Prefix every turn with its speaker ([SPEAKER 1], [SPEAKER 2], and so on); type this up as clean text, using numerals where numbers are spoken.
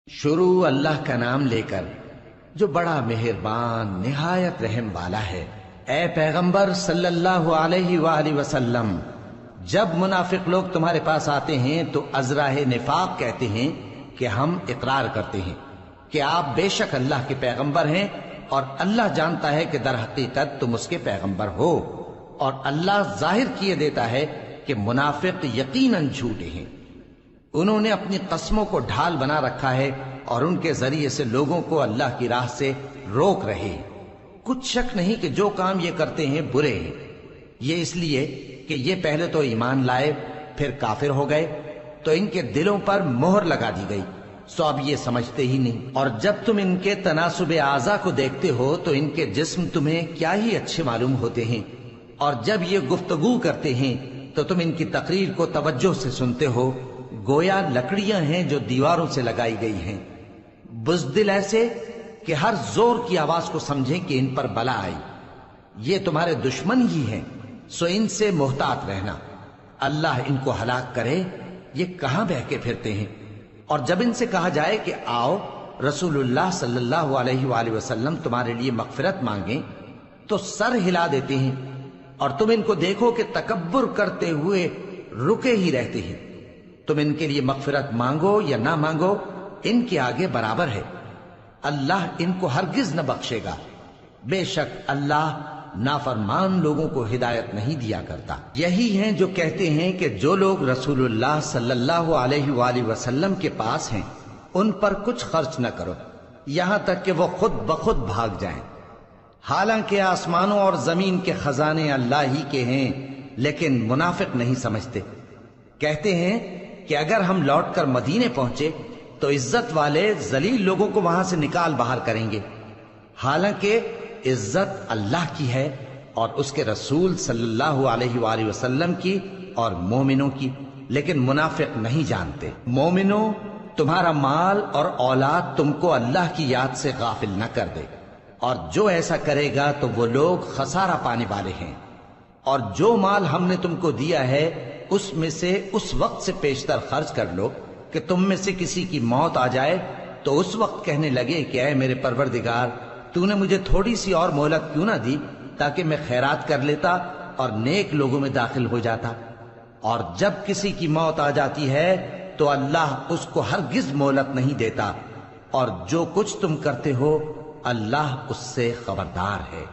[SPEAKER 1] شروع اللہ کا نام لے کر جو بڑا مہربان نہایت رحم والا ہے۔ اے پیغمبر صلی اللہ علیہ وآلہ وسلم، جب منافق لوگ تمہارے پاس آتے ہیں تو ازراہ نفاق کہتے ہیں کہ ہم اقرار کرتے ہیں کہ آپ بے شک اللہ کے پیغمبر ہیں، اور اللہ جانتا ہے کہ در حقیقت تم اس کے پیغمبر ہو، اور اللہ ظاہر کیے دیتا ہے کہ منافق یقیناً جھوٹے ہیں۔ انہوں نے اپنی قسموں کو ڈھال بنا رکھا ہے اور ان کے ذریعے سے لوگوں کو اللہ کی راہ سے روک رہے ہیں۔ کچھ شک نہیں کہ جو کام یہ کرتے ہیں برے ہیں، یہ اس لیے کہ یہ پہلے تو ایمان لائے پھر کافر ہو گئے تو ان کے دلوں پر مہر لگا دی گئی، سو اب یہ سمجھتے ہی نہیں۔ اور جب تم ان کے تناسب اعضاء کو دیکھتے ہو تو ان کے جسم تمہیں کیا ہی اچھے معلوم ہوتے ہیں، اور جب یہ گفتگو کرتے ہیں تو تم ان کی تقریر کو توجہ سے سنتے ہو، گویا لکڑیاں ہیں جو دیواروں سے لگائی گئی ہیں، بزدل ایسے کہ ہر زور کی آواز کو سمجھیں کہ ان پر بلا آئی۔ یہ تمہارے دشمن ہی ہیں، سو ان سے محتاط رہنا، اللہ ان کو ہلاک کرے، یہ کہاں بہکے پھرتے ہیں۔ اور جب ان سے کہا جائے کہ آؤ رسول اللہ صلی اللہ علیہ وآلہ وسلم تمہارے لیے مغفرت مانگیں تو سر ہلا دیتے ہیں، اور تم ان کو دیکھو کہ تکبر کرتے ہوئے رکے ہی رہتے ہیں۔ تم ان کے لیے مغفرت مانگو یا نہ مانگو، ان کے آگے برابر ہے، اللہ ان کو ہرگز نہ بخشے گا، بے شک اللہ نافرمان لوگوں کو ہدایت نہیں دیا کرتا۔ یہی ہیں جو کہتے ہیں کہ جو لوگ رسول اللہ صلی اللہ علیہ وآلہ وسلم کے پاس ہیں ان پر کچھ خرچ نہ کرو یہاں تک کہ وہ خود بخود بھاگ جائیں، حالانکہ آسمانوں اور زمین کے خزانے اللہ ہی کے ہیں، لیکن منافق نہیں سمجھتے۔ کہتے ہیں کہ اگر ہم لوٹ کر مدینے پہنچے تو عزت والے ذلیل لوگوں کو وہاں سے نکال باہر کریں گے، حالانکہ عزت اللہ کی ہے اور اس کے رسول صلی اللہ علیہ وآلہ وسلم کی اور مومنوں کی، لیکن منافق نہیں جانتے۔ مومنوں، تمہارا مال اور اولاد تم کو اللہ کی یاد سے غافل نہ کر دے، اور جو ایسا کرے گا تو وہ لوگ خسارہ پانے والے ہیں۔ اور جو مال ہم نے تم کو دیا ہے اس میں سے اس وقت سے پیشتر خرچ کر لو کہ تم میں سے کسی کی موت آ جائے تو اس وقت کہنے لگے کہ اے میرے پروردگار، تو نے مجھے تھوڑی سی اور مہلت کیوں نہ دی تاکہ میں خیرات کر لیتا اور نیک لوگوں میں داخل ہو جاتا۔ اور جب کسی کی موت آ جاتی ہے تو اللہ اس کو ہرگز مہلت نہیں دیتا، اور جو کچھ تم کرتے ہو اللہ اس سے خبردار ہے۔